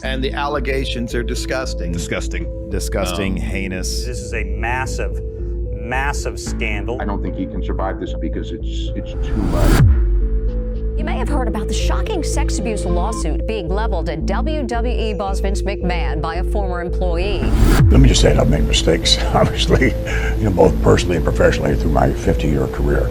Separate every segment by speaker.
Speaker 1: And the allegations are disgusting.
Speaker 2: Disgusting, heinous.
Speaker 3: This is a massive, massive scandal.
Speaker 4: I don't think he can survive this because it's too much.
Speaker 5: You may have heard about the shocking sex abuse lawsuit being leveled at WWE boss Vince McMahon by a former employee.
Speaker 6: Let me just say I've made mistakes, obviously, both personally and professionally through my 50-year career.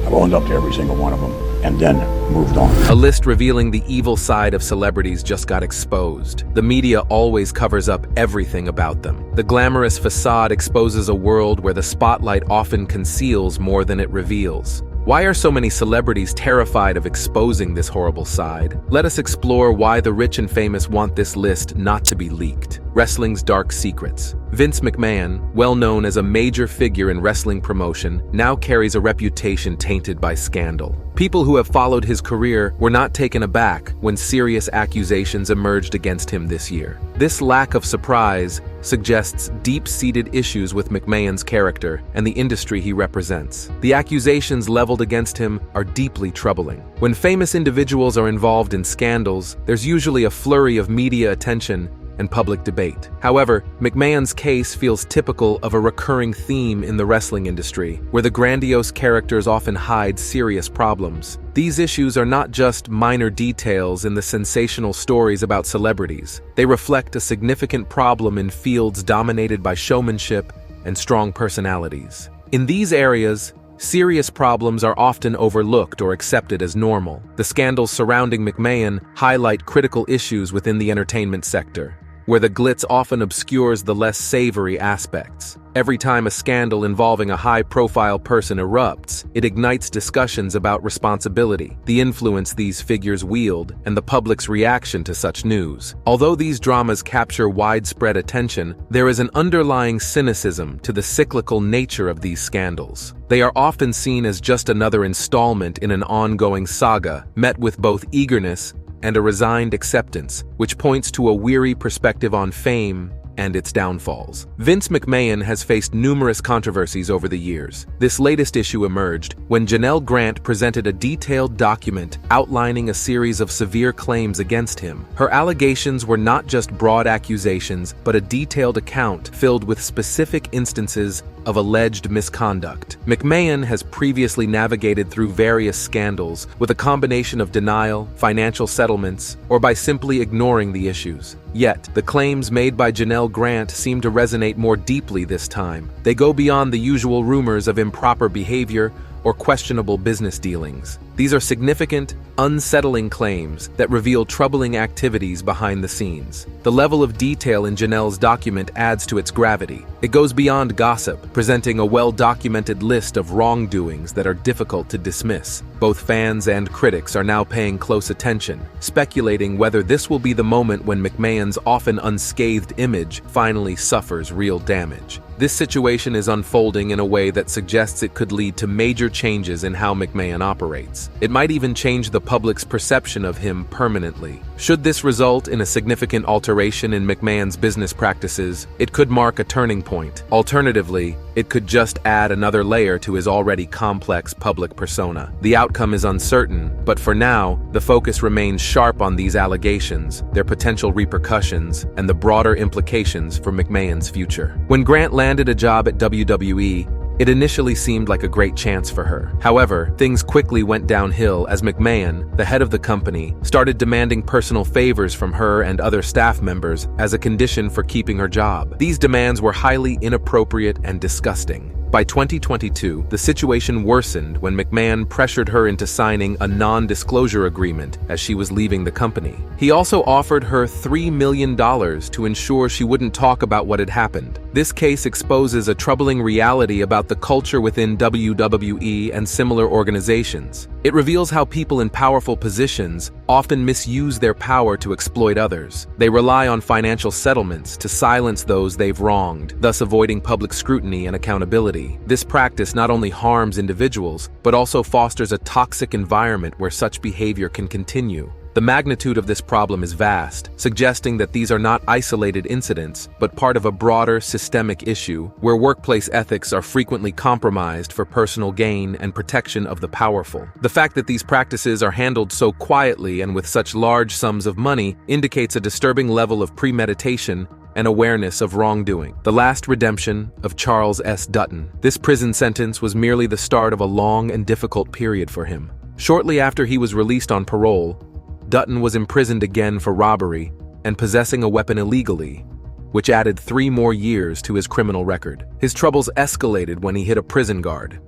Speaker 6: I've owned up to every single one of them and then moved on.
Speaker 7: A list revealing the evil side of celebrities just got exposed. The media always covers up everything about them. The glamorous facade exposes a world where the spotlight often conceals more than it reveals. Why are so many celebrities terrified of exposing this horrible side? Let us explore why the rich and famous want this list not to be leaked. Wrestling's dark secrets. Vince McMahon, well known as a major figure in wrestling promotion, now carries a reputation tainted by scandal. People who have followed his career were not taken aback when serious accusations emerged against him this year. This lack of surprise suggests deep-seated issues with McMahon's character and the industry he represents. The accusations leveled against him are deeply troubling. When famous individuals are involved in scandals, there's usually a flurry of media attention and public debate. However, McMahon's case feels typical of a recurring theme in the wrestling industry, where the grandiose characters often hide serious problems. These issues are not just minor details in the sensational stories about celebrities. They reflect a significant problem in fields dominated by showmanship and strong personalities. In these areas, serious problems are often overlooked or accepted as normal. The scandals surrounding McMahon highlight critical issues within the entertainment sector, where the glitz often obscures the less savory aspects. Every time a scandal involving a high-profile person erupts, it ignites discussions about responsibility, the influence these figures wield, and the public's reaction to such news. Although these dramas capture widespread attention, there is an underlying cynicism to the cyclical nature of these scandals. They are often seen as just another installment in an ongoing saga, met with both eagerness and a resigned acceptance, which points to a weary perspective on fame and its downfalls. Vince McMahon has faced numerous controversies over the years. This latest issue emerged when Janelle Grant presented a detailed document outlining a series of severe claims against him. Her allegations were not just broad accusations, but a detailed account filled with specific instances of alleged misconduct. McMahon has previously navigated through various scandals with a combination of denial, financial settlements, or by simply ignoring the issues. Yet, the claims made by Janelle Grant seem to resonate more deeply this time. They go beyond the usual rumors of improper behavior or questionable business dealings. These are significant, unsettling claims that reveal troubling activities behind the scenes. The level of detail in Janelle's document adds to its gravity. It goes beyond gossip, presenting a well-documented list of wrongdoings that are difficult to dismiss. Both fans and critics are now paying close attention, speculating whether this will be the moment when McMahon's often unscathed image finally suffers real damage. This situation is unfolding in a way that suggests it could lead to major changes in how McMahon operates. It might even change the public's perception of him permanently. Should this result in a significant alteration in McMahon's business practices, it could mark a turning point. Alternatively, it could just add another layer to his already complex public persona. The outcome is uncertain, but for now, the focus remains sharp on these allegations, their potential repercussions, and the broader implications for McMahon's future. When Grant landed a job at WWE, it initially seemed like a great chance for her. However, things quickly went downhill as McMahon, the head of the company, started demanding personal favors from her and other staff members as a condition for keeping her job. These demands were highly inappropriate and disgusting. By 2022, the situation worsened when McMahon pressured her into signing a non-disclosure agreement as she was leaving the company. He also offered her $3 million to ensure she wouldn't talk about what had happened. This case exposes a troubling reality about the culture within WWE and similar organizations. It reveals how people in powerful positions often misuse their power to exploit others. They rely on financial settlements to silence those they've wronged, thus avoiding public scrutiny and accountability. This practice not only harms individuals, but also fosters a toxic environment where such behavior can continue. The magnitude of this problem is vast, suggesting that these are not isolated incidents, but part of a broader systemic issue where workplace ethics are frequently compromised for personal gain and protection of the powerful. The fact that these practices are handled so quietly and with such large sums of money indicates a disturbing level of premeditation and awareness of wrongdoing. The last redemption of Charles S. Dutton. This prison sentence was merely the start of a long and difficult period for him. Shortly after he was released on parole, Dutton was imprisoned again for robbery and possessing a weapon illegally, which added 3 more years to his criminal record. His troubles escalated when he hit a prison guard,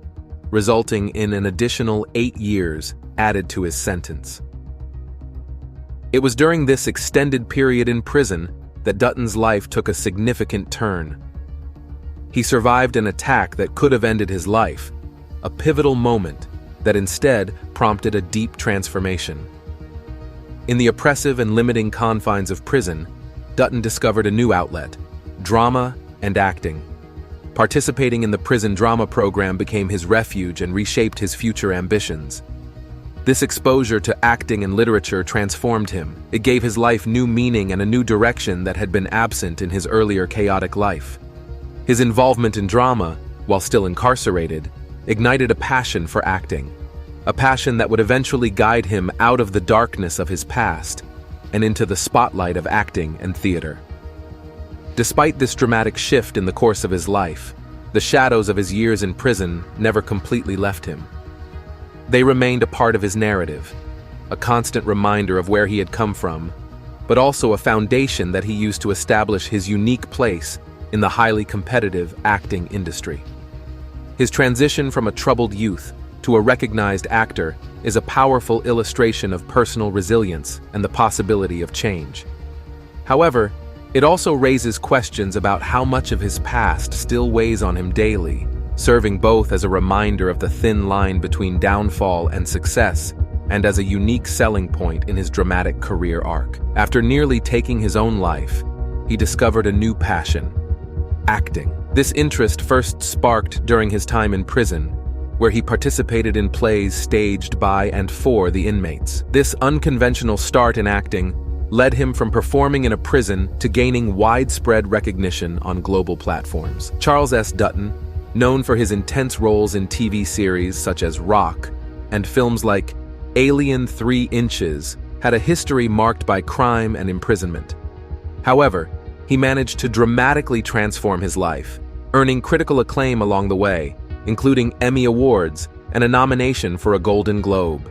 Speaker 7: resulting in an additional 8 years added to his sentence. It was during this extended period in prison that Dutton's life took a significant turn. He survived an attack that could have ended his life, a pivotal moment that instead prompted a deep transformation. In the oppressive and limiting confines of prison, Dutton discovered a new outlet: drama and acting. Participating in the prison drama program became his refuge and reshaped his future ambitions. This exposure to acting and literature transformed him. It gave his life new meaning and a new direction that had been absent in his earlier chaotic life. His involvement in drama, while still incarcerated, ignited a passion for acting. A passion that would eventually guide him out of the darkness of his past and into the spotlight of acting and theater. Despite this dramatic shift in the course of his life, the shadows of his years in prison never completely left him. They remained a part of his narrative, a constant reminder of where he had come from, but also a foundation that he used to establish his unique place in the highly competitive acting industry. His transition from a troubled youth to a recognized actor is a powerful illustration of personal resilience and the possibility of change. However, it also raises questions about how much of his past still weighs on him daily, serving both as a reminder of the thin line between downfall and success and as a unique selling point in his dramatic career arc. After nearly taking his own life, he discovered a new passion: acting. This interest first sparked during his time in prison, where he participated in plays staged by and for the inmates. This unconventional start in acting led him from performing in a prison to gaining widespread recognition on global platforms. Charles S. Dutton, known for his intense roles in TV series such as Rock and films like Alien 3 Inches, had a history marked by crime and imprisonment. However, he managed to dramatically transform his life, earning critical acclaim along the way, including Emmy Awards and a nomination for a Golden Globe.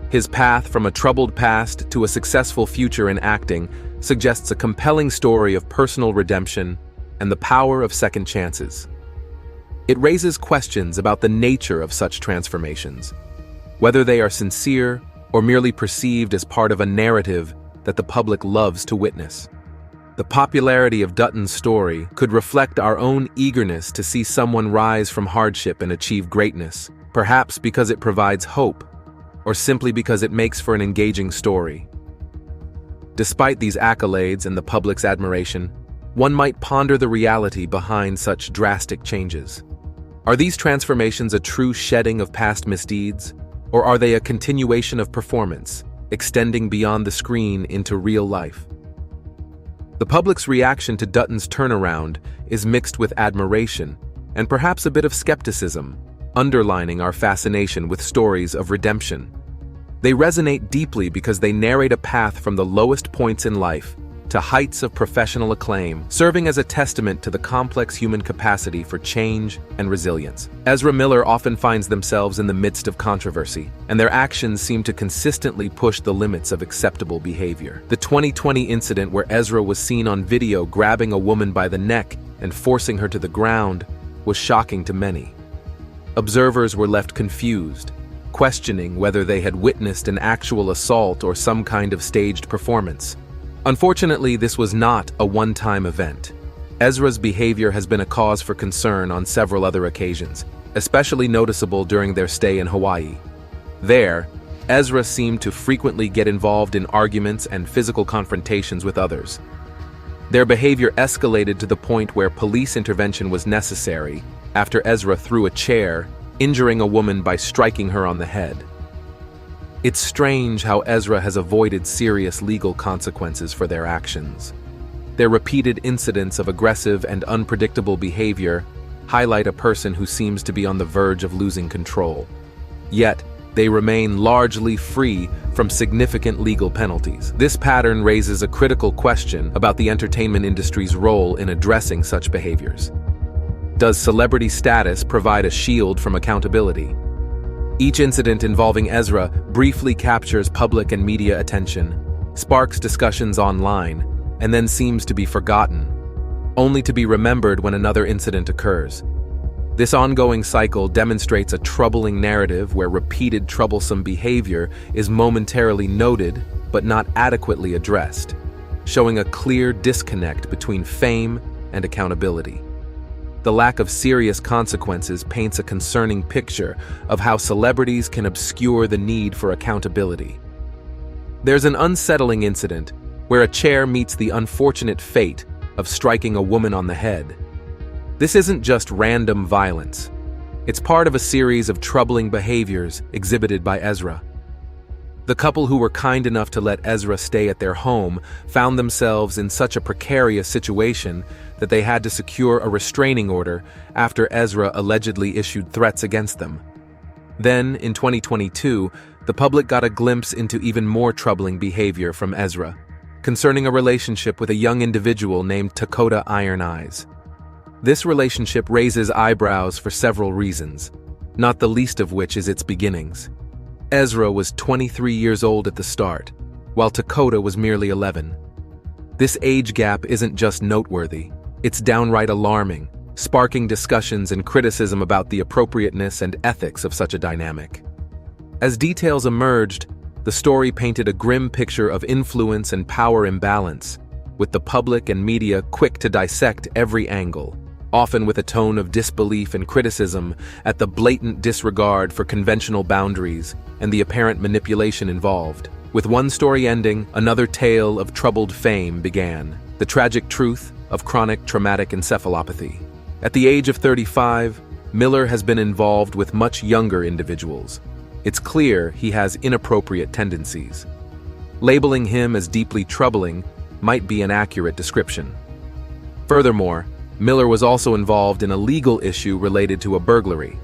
Speaker 7: His path from a troubled past to a successful future in acting suggests a compelling story of personal redemption and the power of second chances. It raises questions about the nature of such transformations, whether they are sincere or merely perceived as part of a narrative that the public loves to witness. The popularity of Dutton's story could reflect our own eagerness to see someone rise from hardship and achieve greatness, perhaps because it provides hope, or simply because it makes for an engaging story. Despite these accolades and the public's admiration, one might ponder the reality behind such drastic changes. Are these transformations a true shedding of past misdeeds, or are they a continuation of performance, extending beyond the screen into real life? The public's reaction to Dutton's turnaround is mixed with admiration and perhaps a bit of skepticism, underlining our fascination with stories of redemption. They resonate deeply because they narrate a path from the lowest points in life to heights of professional acclaim, serving as a testament to the complex human capacity for change and resilience. Ezra Miller often finds themselves in the midst of controversy, and their actions seem to consistently push the limits of acceptable behavior. The 2020 incident where Ezra was seen on video grabbing a woman by the neck and forcing her to the ground was shocking to many. Observers were left confused, questioning whether they had witnessed an actual assault or some kind of staged performance. Unfortunately, this was not a one-time event. Ezra's behavior has been a cause for concern on several other occasions, especially noticeable during their stay in Hawaii. There, Ezra seemed to frequently get involved in arguments and physical confrontations with others. Their behavior escalated to the point where police intervention was necessary after Ezra threw a chair, injuring a woman by striking her on the head. It's strange how Ezra has avoided serious legal consequences for their actions. Their repeated incidents of aggressive and unpredictable behavior highlight a person who seems to be on the verge of losing control. Yet, they remain largely free from significant legal penalties. This pattern raises a critical question about the entertainment industry's role in addressing such behaviors. Does celebrity status provide a shield from accountability? Each incident involving Ezra briefly captures public and media attention, sparks discussions online, and then seems to be forgotten, only to be remembered when another incident occurs. This ongoing cycle demonstrates a troubling narrative where repeated troublesome behavior is momentarily noted but not adequately addressed, showing a clear disconnect between fame and accountability. The lack of serious consequences paints a concerning picture of how celebrities can obscure the need for accountability. There's an unsettling incident where a chair meets the unfortunate fate of striking a woman on the head. This isn't just random violence. It's part of a series of troubling behaviors exhibited by Ezra. The couple who were kind enough to let Ezra stay at their home found themselves in such a precarious situation that they had to secure a restraining order after Ezra allegedly issued threats against them. Then, in 2022, the public got a glimpse into even more troubling behavior from Ezra, concerning a relationship with a young individual named Dakota Iron Eyes. This relationship raises eyebrows for several reasons, not the least of which is its beginnings. Ezra was 23 years old at the start, while Dakota was merely 11. This age gap isn't just noteworthy, it's downright alarming, sparking discussions and criticism about the appropriateness and ethics of such a dynamic. As details emerged, the story painted a grim picture of influence and power imbalance, with the public and media quick to dissect every angle, often with a tone of disbelief and criticism at the blatant disregard for conventional boundaries and the apparent manipulation involved. With one story ending, another tale of troubled fame began, the tragic truth of chronic traumatic encephalopathy. At the age of 35, Miller has been involved with much younger individuals. It's clear he has inappropriate tendencies. Labeling him as deeply troubling might be an accurate description. Furthermore, Miller was also involved in a legal issue related to a burglary.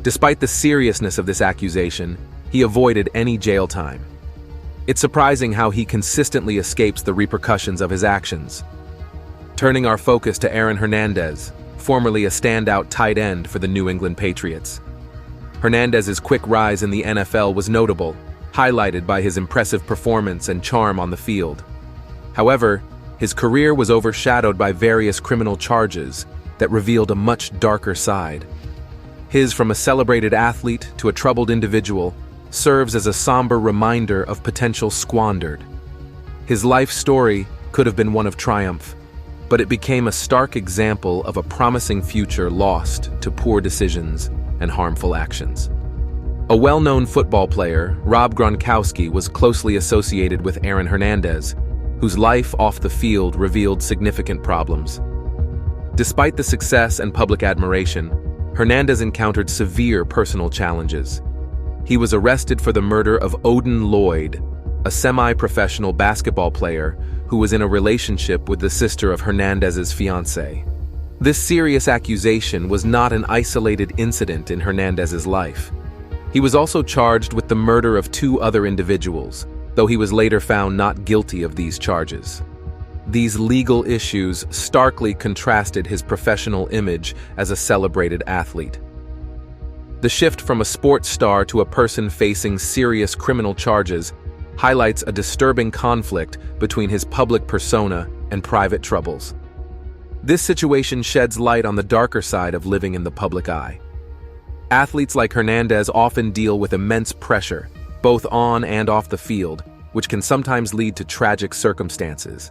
Speaker 7: Despite the seriousness of this accusation, he avoided any jail time. It's surprising how he consistently escapes the repercussions of his actions. Turning our focus to Aaron Hernandez, formerly a standout tight end for the New England Patriots. Hernandez's quick rise in the NFL was notable, highlighted by his impressive performance and charm on the field. However, his career was overshadowed by various criminal charges that revealed a much darker side. His from a celebrated athlete to a troubled individual serves as a somber reminder of potential squandered. His life story could have been one of triumph, but it became a stark example of a promising future lost to poor decisions and harmful actions. A well-known football player, Rob Gronkowski, was closely associated with Aaron Hernandez, whose life off the field revealed significant problems. Despite the success and public admiration, Hernandez encountered severe personal challenges. He was arrested for the murder of Odin Lloyd, a semi-professional basketball player who was in a relationship with the sister of Hernandez's fiancée. This serious accusation was not an isolated incident in Hernandez's life. He was also charged with the murder of 2 other individuals, though he was later found not guilty of these charges. These legal issues starkly contrasted his professional image as a celebrated athlete. The shift from a sports star to a person facing serious criminal charges highlights a disturbing conflict between his public persona and private troubles. This situation sheds light on the darker side of living in the public eye. Athletes like Hernandez often deal with immense pressure, both on and off the field, which can sometimes lead to tragic circumstances.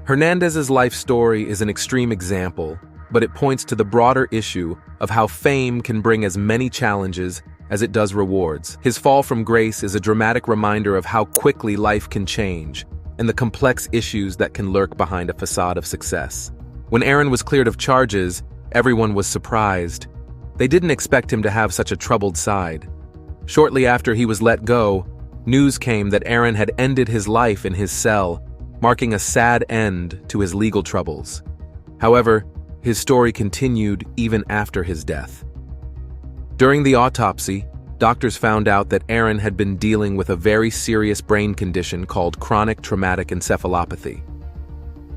Speaker 7: Hernandez's life story is an extreme example, but it points to the broader issue of how fame can bring as many challenges as it does rewards. His fall from grace is a dramatic reminder of how quickly life can change and the complex issues that can lurk behind a facade of success. When Aaron was cleared of charges, everyone was surprised. They didn't expect him to have such a troubled side. Shortly after he was let go, news came that Aaron had ended his life in his cell, marking a sad end to his legal troubles. However, his story continued even after his death. During the autopsy, doctors found out that Aaron had been dealing with a very serious brain condition called chronic traumatic encephalopathy.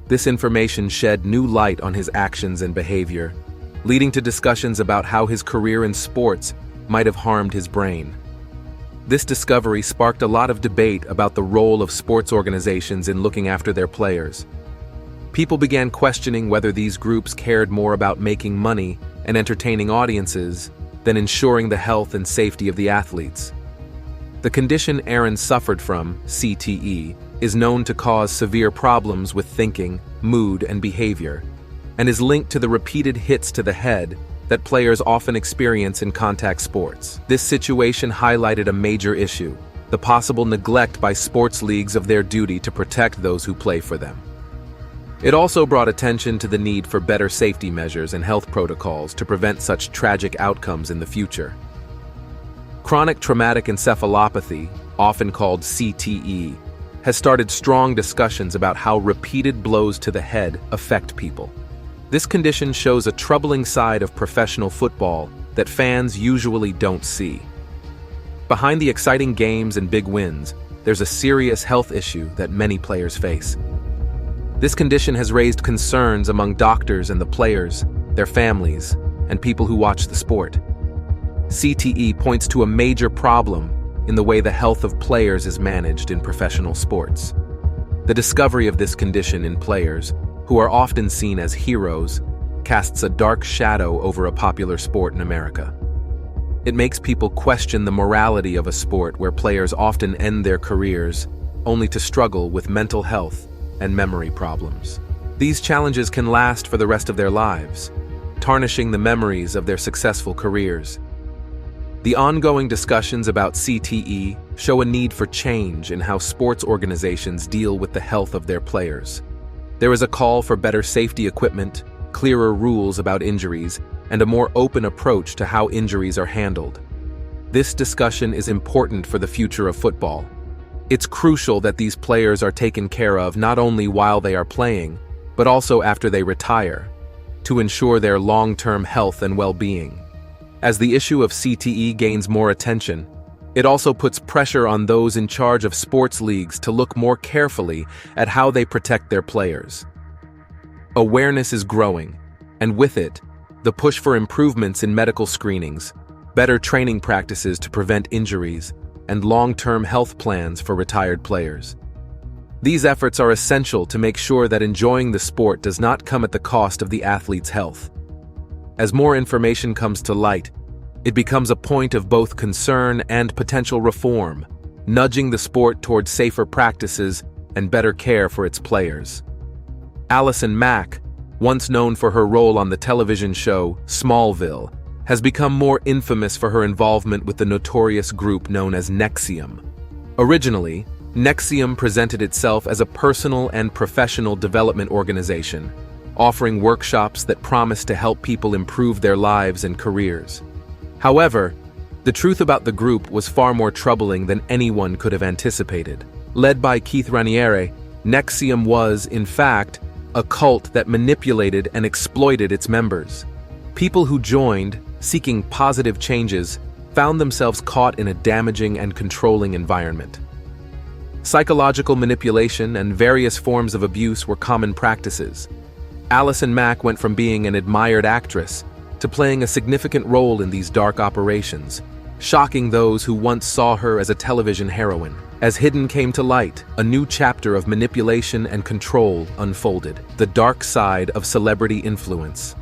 Speaker 7: This information shed new light on his actions and behavior, leading to discussions about how his career in sports might have harmed his brain. This discovery sparked a lot of debate about the role of sports organizations in looking after their players. People began questioning whether these groups cared more about making money and entertaining audiences than ensuring the health and safety of the athletes. The condition Aaron suffered from, CTE, is known to cause severe problems with thinking, mood, and behavior, and is linked to the repeated hits to the head that players often experience in contact sports. This situation highlighted a major issue: the possible neglect by sports leagues of their duty to protect those who play for them. It also brought attention to the need for better safety measures and health protocols to prevent such tragic outcomes in the future. Chronic traumatic encephalopathy, often called CTE, has started strong discussions about how repeated blows to the head affect people. This condition shows a troubling side of professional football that fans usually don't see. Behind the exciting games and big wins, there's a serious health issue that many players face. This condition has raised concerns among doctors and the players, their families, and people who watch the sport. CTE points to a major problem in the way the health of players is managed in professional sports. The discovery of this condition in players, who are often seen as heroes, casts a dark shadow over a popular sport in America. It makes people question the morality of a sport where players often end their careers only to struggle with mental health and memory problems. These challenges can last for the rest of their lives, tarnishing the memories of their successful careers. The ongoing discussions about CTE show a need for change in how sports organizations deal with the health of their players. There is a call for better safety equipment, clearer rules about injuries, and a more open approach to how injuries are handled. This discussion is important for the future of football. It's crucial that these players are taken care of not only while they are playing, but also after they retire, to ensure their long-term health and well-being. As the issue of CTE gains more attention, it also puts pressure on those in charge of sports leagues to look more carefully at how they protect their players. Awareness is growing, and with it, the push for improvements in medical screenings, better training practices to prevent injuries, and long-term health plans for retired players. These efforts are essential to make sure that enjoying the sport does not come at the cost of the athlete's health. As more information comes to light, it becomes a point of both concern and potential reform, nudging the sport towards safer practices and better care for its players. Allison Mack, once known for her role on the television show Smallville, has become more infamous for her involvement with the notorious group known as NXIVM. Originally, NXIVM presented itself as a personal and professional development organization, offering workshops that promised to help people improve their lives and careers. However, the truth about the group was far more troubling than anyone could have anticipated. Led by Keith Raniere, NXIVM was, in fact, a cult that manipulated and exploited its members. People who joined, seeking positive changes, found themselves caught in a damaging and controlling environment. Psychological manipulation and various forms of abuse were common practices. Allison Mack went from being an admired actress to playing a significant role in these dark operations, shocking those who once saw her as a television heroine. As Hidden came to light, a new chapter of manipulation and control unfolded, the dark side of celebrity influence.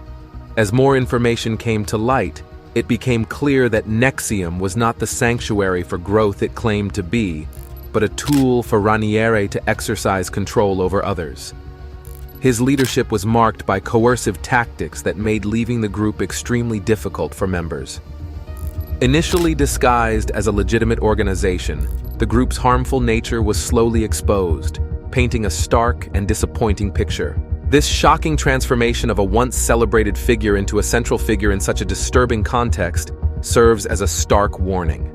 Speaker 7: As more information came to light, it became clear that NXIVM was not the sanctuary for growth it claimed to be, but a tool for Raniere to exercise control over others. His leadership was marked by coercive tactics that made leaving the group extremely difficult for members. Initially disguised as a legitimate organization, the group's harmful nature was slowly exposed, painting a stark and disappointing picture. This shocking transformation of a once celebrated figure into a central figure in such a disturbing context serves as a stark warning.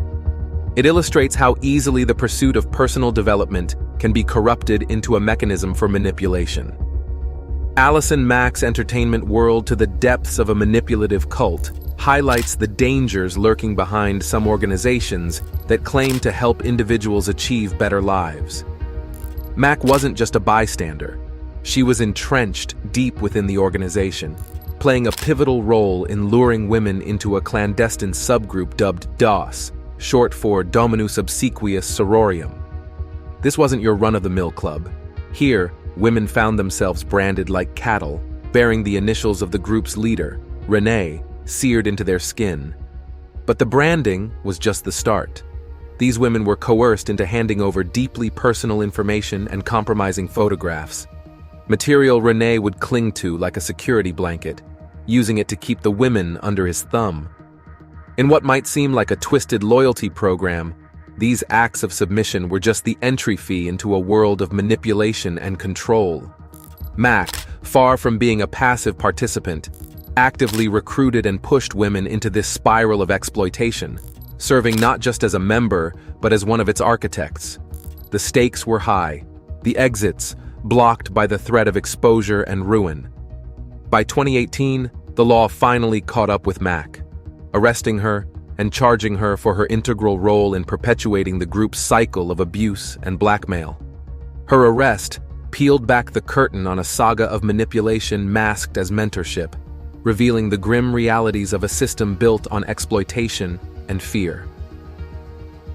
Speaker 7: It illustrates how easily the pursuit of personal development can be corrupted into a mechanism for manipulation. Allison Mack's entertainment world to the depths of a manipulative cult highlights the dangers lurking behind some organizations that claim to help individuals achieve better lives. Mack wasn't just a bystander. She was entrenched deep within the organization, playing a pivotal role in luring women into a clandestine subgroup dubbed DOS, short for Dominus Obsequious Sororium. This wasn't your run-of-the-mill club. Here, women found themselves branded like cattle, bearing the initials of the group's leader, Renee, seared into their skin. But the branding was just the start. These women were coerced into handing over deeply personal information and compromising photographs, material Renee would cling to like a security blanket, using it to keep the women under his thumb. In what might seem like a twisted loyalty program, these acts of submission were just the entry fee into a world of manipulation and control. Mack, far from being a passive participant, actively recruited and pushed women into this spiral of exploitation, serving not just as a member, but as one of its architects. The stakes were high, the exits blocked by the threat of exposure and ruin. By 2018, the law finally caught up with Mack, arresting her and charging her for her integral role in perpetuating the group's cycle of abuse and blackmail. Her arrest peeled back the curtain on a saga of manipulation masked as mentorship, revealing the grim realities of a system built on exploitation and fear.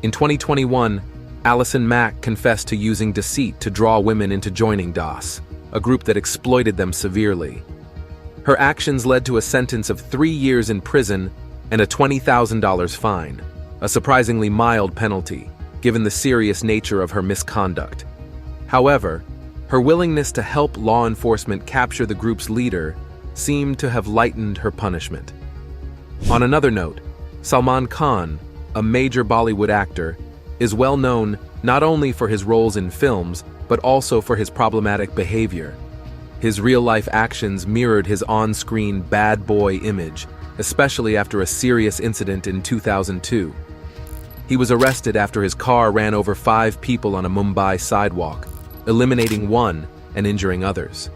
Speaker 7: In 2021, Allison Mack confessed to using deceit to draw women into joining DOS, a group that exploited them severely. Her actions led to a sentence of 3 years in prison and a $20,000 fine, a surprisingly mild penalty, given the serious nature of her misconduct. However, her willingness to help law enforcement capture the group's leader seemed to have lightened her punishment. On another note, Salman Khan, a major Bollywood actor, is well known not only for his roles in films, but also for his problematic behavior. His real-life actions mirrored his on-screen bad boy image, especially after a serious incident in 2002. He was arrested after his car ran over 5 people on a Mumbai sidewalk, eliminating one and injuring others.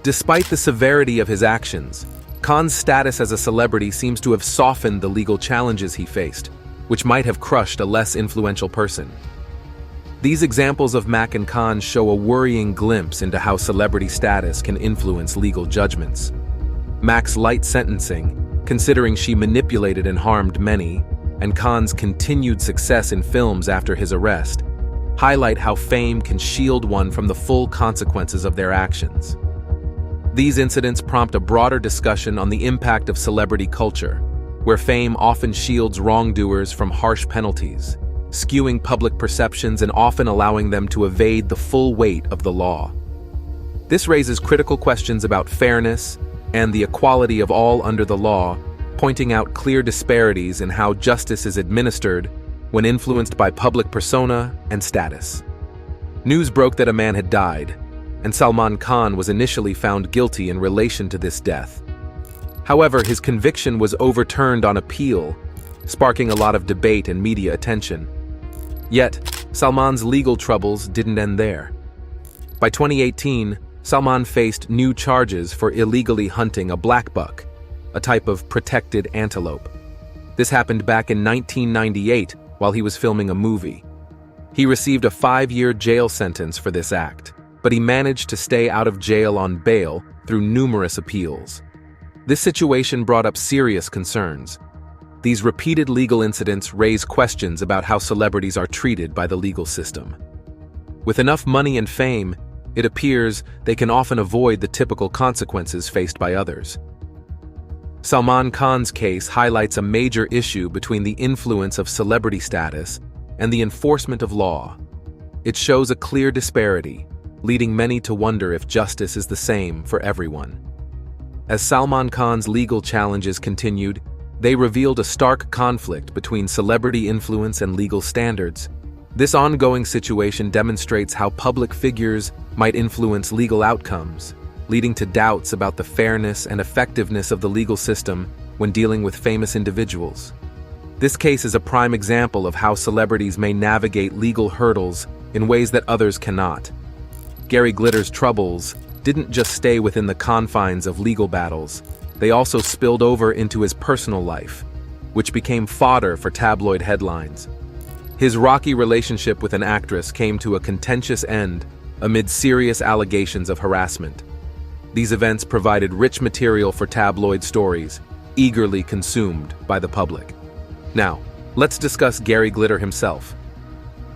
Speaker 7: Despite the severity of his actions, Khan's status as a celebrity seems to have softened the legal challenges he faced, which might have crushed a less influential person. These examples of Mack and Khan show a worrying glimpse into how celebrity status can influence legal judgments. Mack's light sentencing, considering she manipulated and harmed many, and Khan's continued success in films after his arrest, highlight how fame can shield one from the full consequences of their actions. These incidents prompt a broader discussion on the impact of celebrity culture, where fame often shields wrongdoers from harsh penalties, skewing public perceptions and often allowing them to evade the full weight of the law. This raises critical questions about fairness and the equality of all under the law, pointing out clear disparities in how justice is administered when influenced by public persona and status. News broke that a man had died, and Salman Khan was initially found guilty in relation to this death. However, his conviction was overturned on appeal, sparking a lot of debate and media attention. Yet, Salman's legal troubles didn't end there. By 2018, Salman faced new charges for illegally hunting a black buck, a type of protected antelope. This happened back in 1998 while he was filming a movie. He received a 5-year jail sentence for this act, but he managed to stay out of jail on bail through numerous appeals. This situation brought up serious concerns. These repeated legal incidents raise questions about how celebrities are treated by the legal system. With enough money and fame, it appears they can often avoid the typical consequences faced by others. Salman Khan's case highlights a major issue between the influence of celebrity status and the enforcement of law. It shows a clear disparity, leading many to wonder if justice is the same for everyone. As Salman Khan's legal challenges continued, they revealed a stark conflict between celebrity influence and legal standards. This ongoing situation demonstrates how public figures might influence legal outcomes, leading to doubts about the fairness and effectiveness of the legal system when dealing with famous individuals. This case is a prime example of how celebrities may navigate legal hurdles in ways that others cannot. Gary Glitter's troubles didn't just stay within the confines of legal battles, they also spilled over into his personal life, which became fodder for tabloid headlines. His rocky relationship with an actress came to a contentious end amid serious allegations of harassment. These events provided rich material for tabloid stories, eagerly consumed by the public. Now, let's discuss Gary Glitter himself.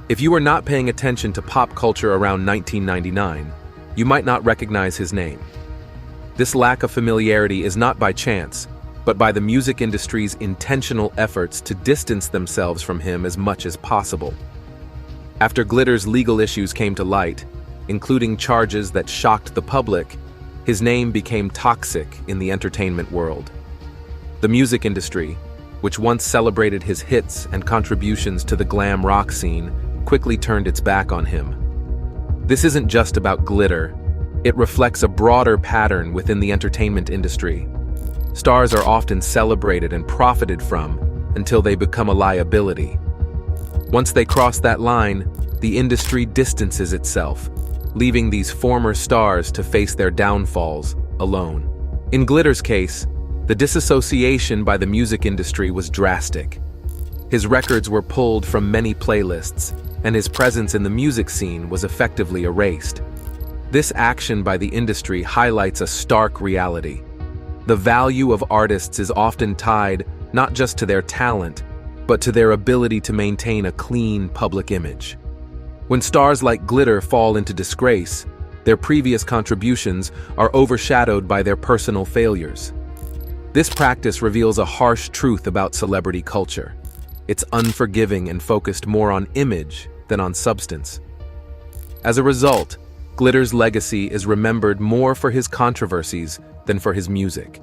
Speaker 7: If you were not paying attention to pop culture around 1999, you might not recognize his name. This lack of familiarity is not by chance, but by the music industry's intentional efforts to distance themselves from him as much as possible. After Glitter's legal issues came to light, including charges that shocked the public, his name became toxic in the entertainment world. The music industry, which once celebrated his hits and contributions to the glam rock scene, quickly turned its back on him. This isn't just about Glitter. It reflects a broader pattern within the entertainment industry. Stars are often celebrated and profited from until they become a liability. Once they cross that line, the industry distances itself, leaving these former stars to face their downfalls alone. In Glitter's case, the disassociation by the music industry was drastic. His records were pulled from many playlists, and his presence in the music scene was effectively erased. This action by the industry highlights a stark reality. The value of artists is often tied not just to their talent, but to their ability to maintain a clean public image. When stars like Glitter fall into disgrace, their previous contributions are overshadowed by their personal failures. This practice reveals a harsh truth about celebrity culture. It's unforgiving and focused more on image than on substance. As a result, Glitter's legacy is remembered more for his controversies than for his music,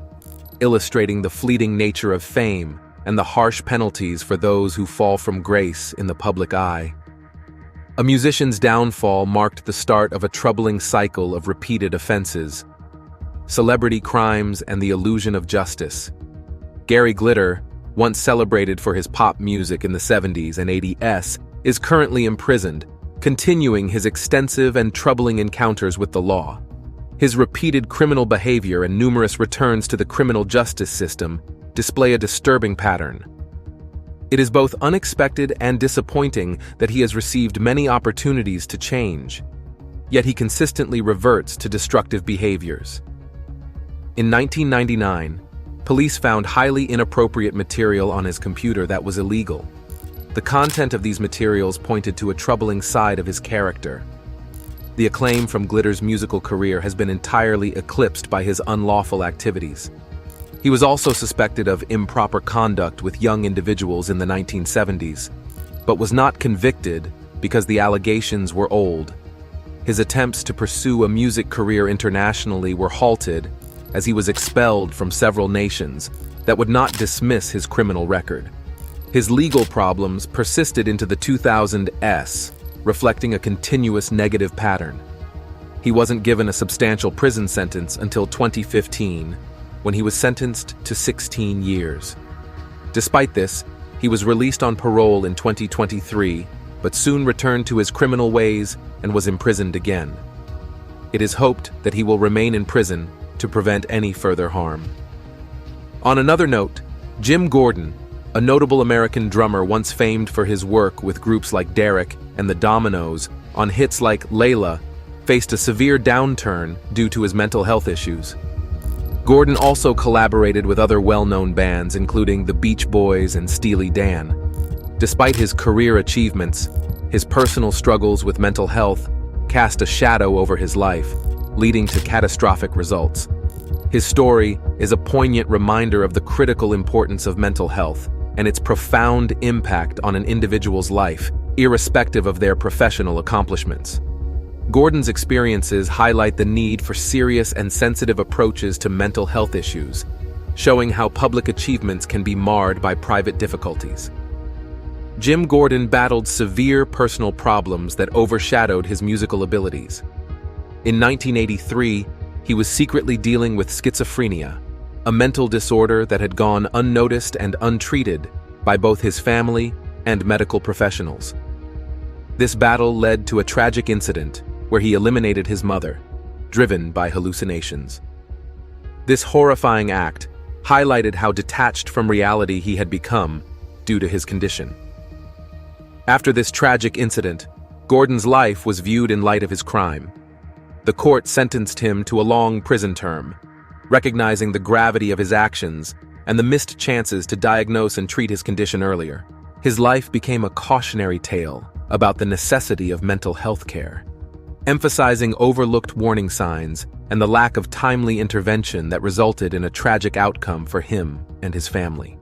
Speaker 7: illustrating the fleeting nature of fame and the harsh penalties for those who fall from grace in the public eye. A musician's downfall marked the start of a troubling cycle of repeated offenses, celebrity crimes, and the illusion of justice. Gary Glitter, once celebrated for his pop music in the 70s and 80s, is currently imprisoned, continuing his extensive and troubling encounters with the law. His repeated criminal behavior and numerous returns to the criminal justice system display a disturbing pattern. It is both unexpected and disappointing that he has received many opportunities to change, yet he consistently reverts to destructive behaviors. In 1999, police found highly inappropriate material on his computer that was illegal. The content of these materials pointed to a troubling side of his character. The acclaim from Glitter's musical career has been entirely eclipsed by his unlawful activities. He was also suspected of improper conduct with young individuals in the 1970s, but was not convicted because the allegations were old. His attempts to pursue a music career internationally were halted as he was expelled from several nations that would not dismiss his criminal record. His legal problems persisted into the 2000s, reflecting a continuous negative pattern. He wasn't given a substantial prison sentence until 2015, when he was sentenced to 16 years. Despite this, he was released on parole in 2023, but soon returned to his criminal ways and was imprisoned again. It is hoped that he will remain in prison to prevent any further harm. On another note, Jim Gordon, a notable American drummer once famed for his work with groups like Derek and the Dominoes on hits like Layla, faced a severe downturn due to his mental health issues. Gordon also collaborated with other well-known bands, including the Beach Boys and Steely Dan. Despite his career achievements, his personal struggles with mental health cast a shadow over his life, leading to catastrophic results. His story is a poignant reminder of the critical importance of mental health and its profound impact on an individual's life, irrespective of their professional accomplishments. Gordon's experiences highlight the need for serious and sensitive approaches to mental health issues, showing how public achievements can be marred by private difficulties. Jim Gordon battled severe personal problems that overshadowed his musical abilities. In 1983, he was secretly dealing with schizophrenia, a mental disorder that had gone unnoticed and untreated by both his family and medical professionals. This battle led to a tragic incident where he eliminated his mother, driven by hallucinations. This horrifying act highlighted how detached from reality he had become due to his condition. After this tragic incident, Gordon's life was viewed in light of his crime. The court sentenced him to a long prison term, recognizing the gravity of his actions and the missed chances to diagnose and treat his condition earlier. His life became a cautionary tale about the necessity of mental health care, emphasizing overlooked warning signs and the lack of timely intervention that resulted in a tragic outcome for him and his family.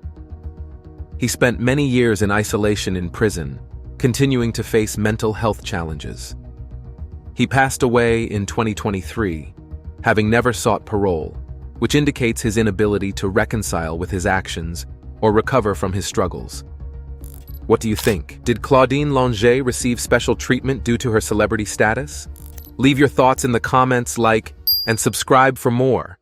Speaker 7: He spent many years in isolation in prison, continuing to face mental health challenges. He passed away in 2023, having never sought parole, which indicates his inability to reconcile with his actions or recover from his struggles. What do you think? Did Claudine Longet receive special treatment due to her celebrity status? Leave your thoughts in the comments, like, and subscribe for more.